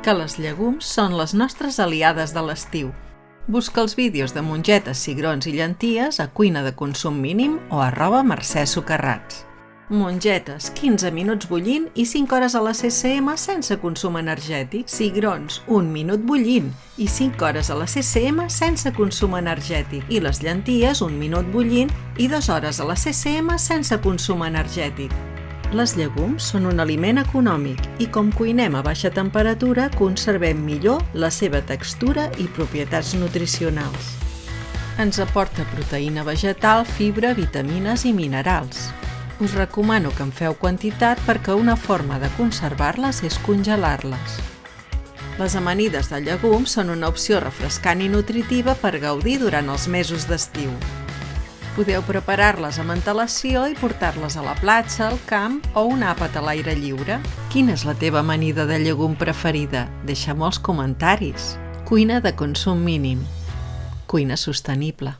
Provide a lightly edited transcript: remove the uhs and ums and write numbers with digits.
que les llegums són les nostres aliades de l'estiu. Busca els vídeos de mongetes, cigrons i llenties a Cuina de Consum Mínim o @mercèsocarrats. Mongetes, 15 minuts bullint i 5 hores a la CCM sense consum energètic. Cigrons, 1 minut bullint i 5 hores a la CCM sense consum energètic. I les llenties, 1 minut bullint i 2 hores a la CCM sense consum energètic. Les llegums són un aliment econòmic i com cuinem a baixa temperatura conservem millor la seva textura i propietats nutricionals. Ens aporta proteïna vegetal, fibra, vitamines i minerals. Us recomano que en feu quantitat perquè una forma de conservar-les és congelar-les. Les amanides de llegums són una opció refrescant i nutritiva per gaudir durant els mesos d'estiu. Podeu preparar-les amb antelació i portar-les a la platja, al camp o un àpat a l'aire lliure. Quina és la teva amanida de llegum preferida? Deixa-m'ho als comentaris. Cuina de consum mínim. Cuina sostenible.